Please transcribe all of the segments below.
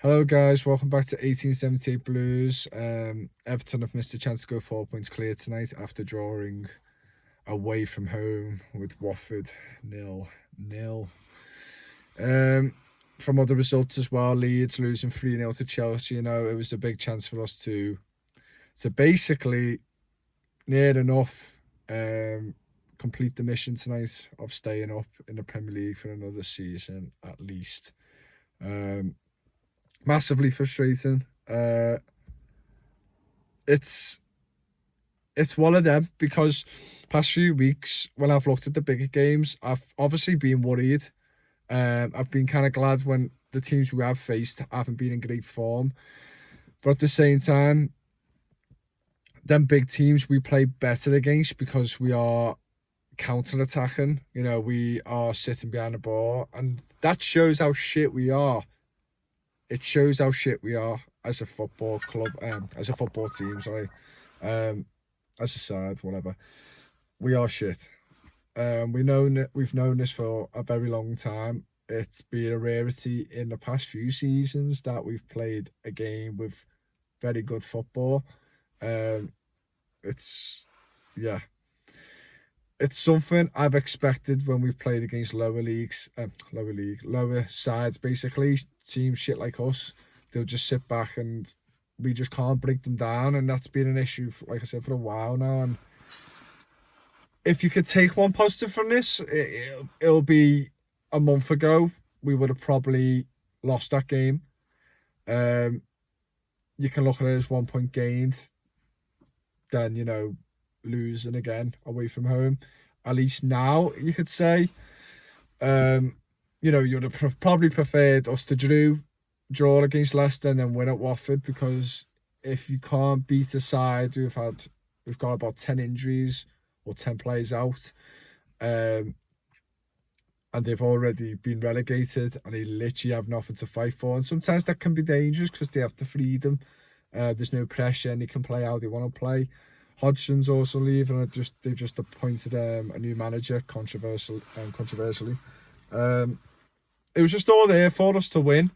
Hello guys, welcome back to 1878 Blues. Everton have missed a chance to go 4 points clear tonight after drawing away from home with Watford 0-0. From other results as well, Leeds losing 3-0 to Chelsea. It was a big chance for us to basically near enough complete the mission tonight of staying up in the Premier League for another season at least. Massively frustrating. It's one of them because past few weeks when I've looked at the bigger games, I've obviously been worried. I've been kind of glad when the teams we have faced haven't been in great form, but at the same time, them big teams we play better against because we are counter-attacking. We are sitting behind the ball, and that shows how shit we are. It shows how shit we are as a football club, as a football team, sorry. As a side, whatever. We are shit. We've known this for a very long time. It's been a rarity in the past few seasons that we've played a game with very good football. It's something I've expected when we've played against lower sides, basically. Teams shit like us, they'll just sit back and we just can't break them down. And that's been an issue, like I said, for a while now. And if you could take one positive from this, it'll be a month ago, we would have probably lost that game. You can look at it as 1 point gained, then, losing again away from home. At least now you could say, you'd have probably preferred us to draw against Leicester and then win at Watford, because if you can't beat a side we've got about 10 injuries or 10 players out, and they've already been relegated and they literally have nothing to fight for, and sometimes that can be dangerous because they have the freedom. There's no pressure and they can play how they want to play. Hodgson's also leaving, and they've just appointed a new manager, controversially. It was just all there for us to win,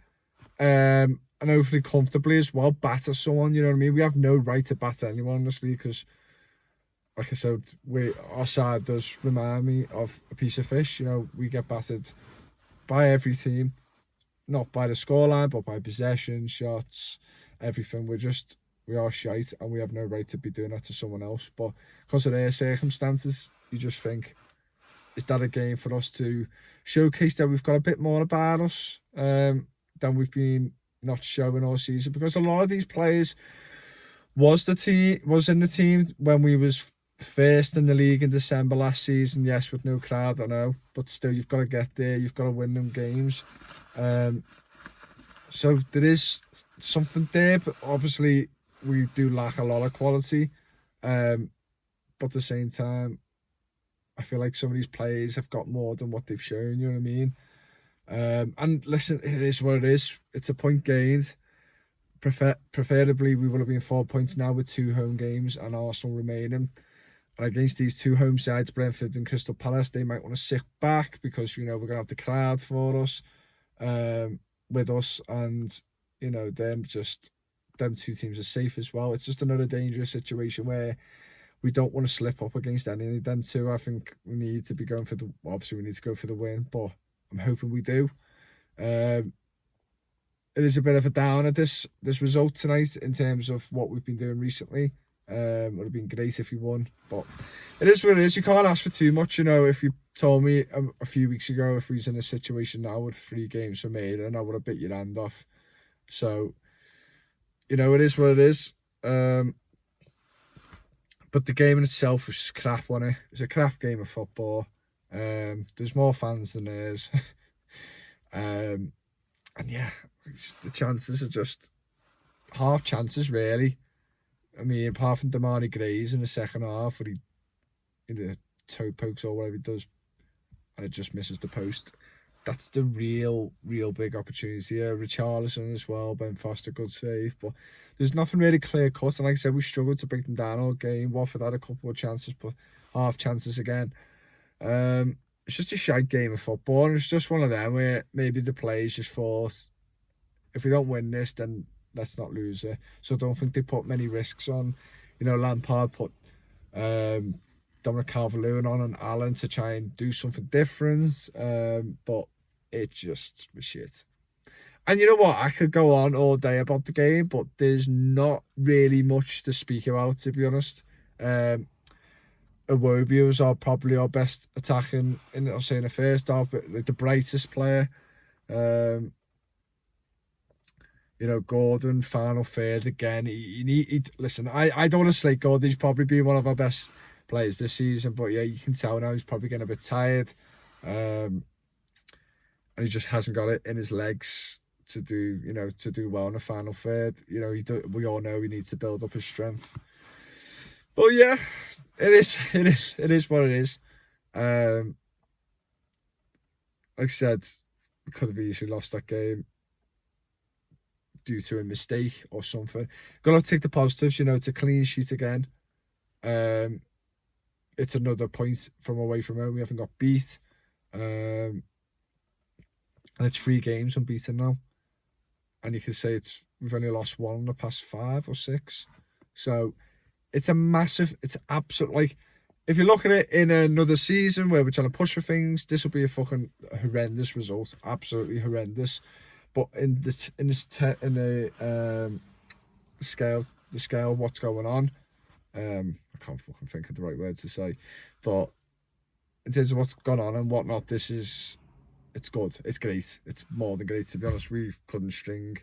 and hopefully comfortably as well, batter someone. You know what I mean? We have no right to batter anyone, honestly, because, like I said, our side does remind me of a piece of fish. We get battered by every team, not by the scoreline, but by possession, shots, everything. We are shite, and we have no right to be doing that to someone else. But because of their circumstances, you just think, is that a game for us to showcase that we've got a bit more about us than we've been not showing all season? Because a lot of these players was in the team when we was first in the league in December last season. Yes, with no crowd, I know, but still, you've got to get there. You've got to win them games. So there is something there, but obviously we do lack a lot of quality. But at the same time, I feel like some of these players have got more than what they've shown, you know what I mean? And listen, it is what it is. It's a point gained. Preferably, we would have been 4 points now with 2 home games and Arsenal remaining. And against these 2 home sides, Brentford and Crystal Palace, they might want to sit back because, we're going to have the crowd for us, with us. And, then just them 2 teams are safe as well. It's just another dangerous situation where we don't want to slip up against any of them 2. I think we need to be going for obviously we need to go for the win, but I'm hoping we do. It is a bit of a downer, this result tonight, in terms of what we've been doing recently. It would have been great if we won, but it is what it is. You can't ask for too much. If you told me a few weeks ago if we was in a situation now with 3 games for me, then I would have bit your hand off. So, it is what it is. But the game in itself was just crap, wasn't it? It was a crap game of football. There's more fans than theirs. And yeah, the chances are just half chances, really. I mean, apart from Damari Gray's in the second half, where he toe pokes or whatever he does, and it just misses the post. That's the real big opportunity here. Richarlison as well, Ben Foster, good save, but there's nothing really clear cut. And like I said, we struggled to break them down all game. Watford had a couple of chances, but half chances again. It's just a shite game of football, and it's just one of them where maybe the players just thought if we don't win this, then let's not lose it. So I don't think they put many risks on. Lampard put Dominic Calvert-Lewin on and Allen to try and do something different, but it just was shit. And you know what? I could go on all day about the game, but there's not really much to speak about, to be honest. Iwobi was probably our best attacking in the first half, but the brightest player. Gordon, final third again. Listen, I don't want to slate Gordon. He's probably been one of our best players this season, but yeah, you can tell now he's probably getting a bit tired. And he just hasn't got it in his legs to do well in the final third. We all know he needs to build up his strength. But yeah, it is what it is. Like I said, we could have easily lost that game due to a mistake or something. Gotta take the positives, it's a clean sheet again. It's another point from away from home. We haven't got beat. And it's 3 games unbeaten now. And you can say we've only lost 1 in the past 5 or 6. So it's absolute, if you look at it in another season where we're trying to push for things, this will be a fucking horrendous result. Absolutely horrendous. But in the scale of what's going on, I can't fucking think of the right word to say, but in terms of what's gone on and whatnot, it's good. It's great. It's more than great, to be honest. We couldn't string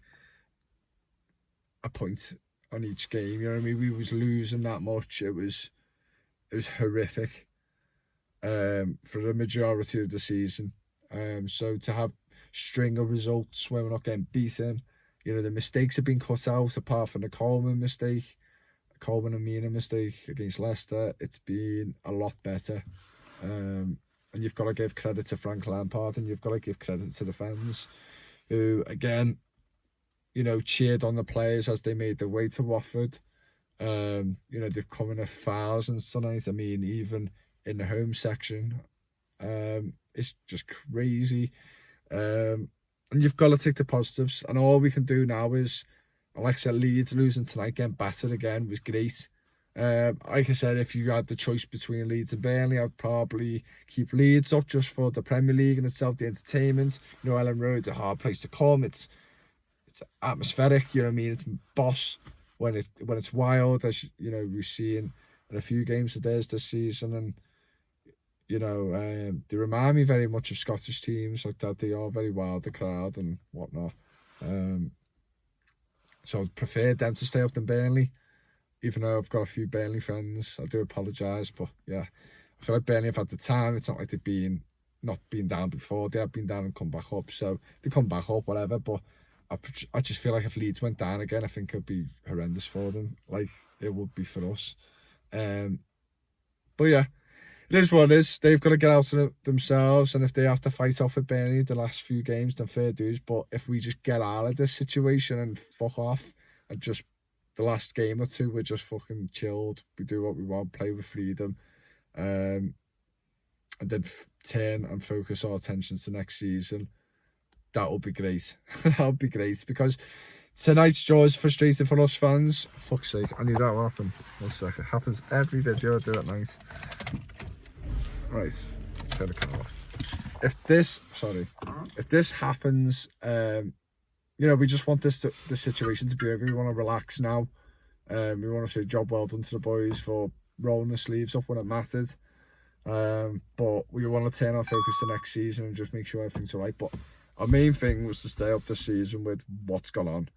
a point on each game. You know what I mean? We was losing that much. It was horrific for the majority of the season. So to have string of results where we're not getting beaten, the mistakes have been cut out apart from the Coleman and Mina mistake against Leicester. It's been a lot better. And you've got to give credit to Frank Lampard, and you've got to give credit to the fans who, again, cheered on the players as they made their way to Watford. They've come in 1,000 tonight. I mean, even in the home section, it's just crazy. And you've got to take the positives. And all we can do now is, like I said, Leeds losing tonight, getting battered again was great. Like I said, if you had the choice between Leeds and Burnley, I'd probably keep Leeds up just for the Premier League and itself, the entertainment. Ellen Road's a hard place to come. It's atmospheric, you know what I mean? It's boss when it's wild, as we've seen in a few games of theirs this season, and they remind me very much of Scottish teams like that. They are very wild, the crowd and whatnot. So I'd prefer them to stay up than Burnley, even though I've got a few Burnley friends. I do apologise, but yeah, I feel like Burnley have had the time. It's not like they've not been down before. They have been down and come back up. So they come back up, whatever. But I just feel like if Leeds went down again, I think it'd be horrendous for them, like it would be for us. But yeah, it is what it is. They've got to get out of it themselves, and if they have to fight off with Burnley the last few games, then fair dues. But if we just get out of this situation and fuck off, and just the last game or two, we're just fucking chilled. We do what we want, play with freedom, and then turn and focus our attention to next season. That would be great. That would be great, because tonight's draw is frustrating for us fans. Fuck's sake, I knew that would happen. 1 second. It happens every video I do at night. Right, turn the camera off. If this happens, we just want the situation to be over. We want to relax now. We want to say job well done to the boys for rolling the sleeves up when it mattered. But we want to turn our focus to next season and just make sure everything's all right. But our main thing was to stay up this season with what's gone on.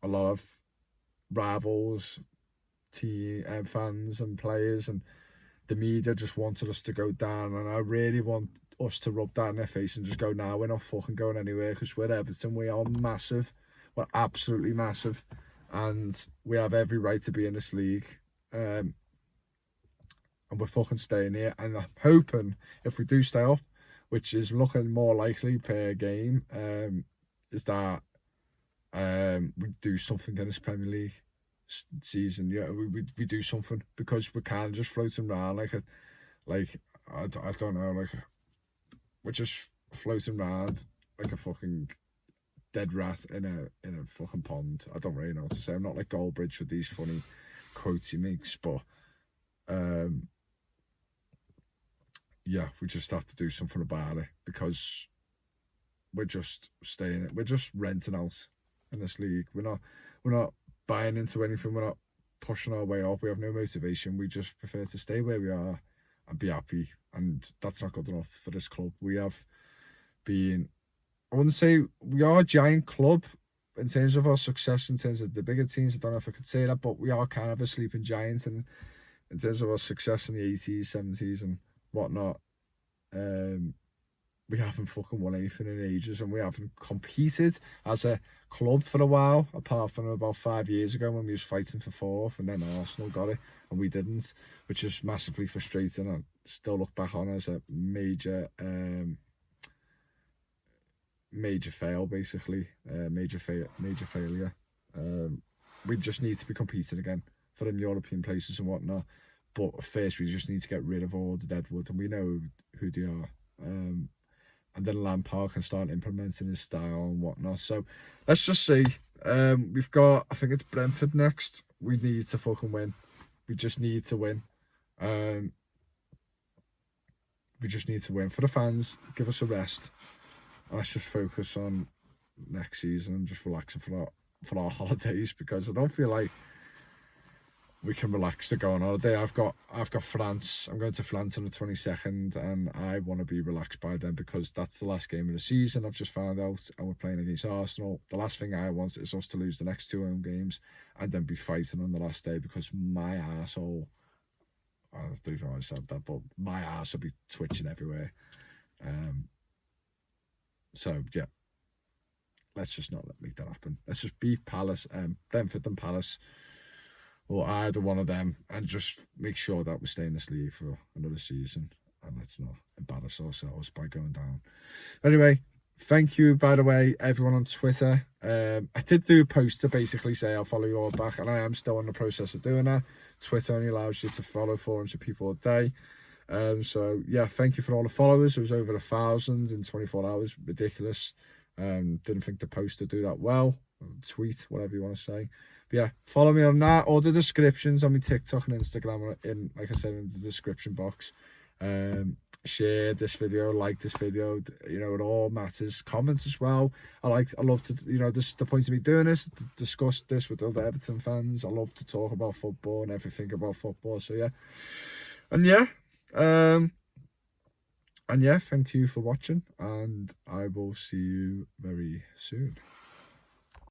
A lot of rivals, team fans and players, and the media just wanted us to go down, and I really want us to rub that in their face and just go, nah, we're not fucking going anywhere, because we're Everton. We are massive. We're absolutely massive, and we have every right to be in this league. And we're fucking staying here, and I'm hoping if we do stay up, which is looking more likely per game, is that we do something in this Premier League season. Yeah, we do something, because we can't just floating around I don't know, we're just floating around like a fucking dead rat in a fucking pond. I don't really know what to say. I'm not like Goldbridge with these funny quotes he makes, but yeah, we just have to do something about it, because we're just we're just renting out in this league. We're not buying into anything. We're not pushing our way up. We have no motivation. We just prefer to stay where we are and be happy. And that's not good enough for this club. We have been, I wouldn't say we are a giant club in terms of our success, in terms of the bigger teams. I don't know if I could say that, but we are kind of a sleeping giant. And in terms of our success in the 80s, 70s and whatnot, we haven't fucking won anything in ages, and we haven't competed as a club for a while, apart from about 5 years ago when we was fighting for fourth, and then Arsenal got it and we didn't, which is massively frustrating. I still look back on as a major fail, basically, major failure. We just need to be competing again for them European places and whatnot. But first, we just need to get rid of all the deadwood, and we know who they are. And then Lampard can start implementing his style and whatnot. So let's just see. We've got, I think it's Brentford next. We need to fucking win. We just need to win. We just need to win. For the fans, give us a rest. And let's just focus on next season and just relaxing for our holidays, because I don't feel like we can relax to go on holiday. I've got France. I'm going to France on the 22nd, and I want to be relaxed by then, because that's the last game of the season. I've just found out, and we're playing against Arsenal. The last thing I want is us to lose the next 2 home games and then be fighting on the last day, because my arsehole, I don't even know I said that, but my arse will be twitching everywhere. So yeah, let's just not make that happen. Let's just beat Palace, Brentford and Palace, or either one of them, and just make sure that we stay in this league for another season, and let's not embarrass ourselves by going down. Anyway, thank you, by the way, everyone on Twitter. I did do a post to basically say I'll follow you all back, and I am still in the process of doing that. Twitter only allows you to follow 400 people a day. So yeah, thank you for all the followers. It was over 1,000 in 24 hours. Ridiculous. Didn't think the post would do that well. Tweet, whatever you want to say. But yeah, follow me on that. All the descriptions on my TikTok and Instagram are in, like I said, in the description box. Share this video, like this video. You know, it all matters. Comments as well. I love to, you know, this is the point of me doing this, to discuss this with other Everton fans. I love to talk about football and everything about football. So yeah, and yeah, thank you for watching, and I will see you very soon.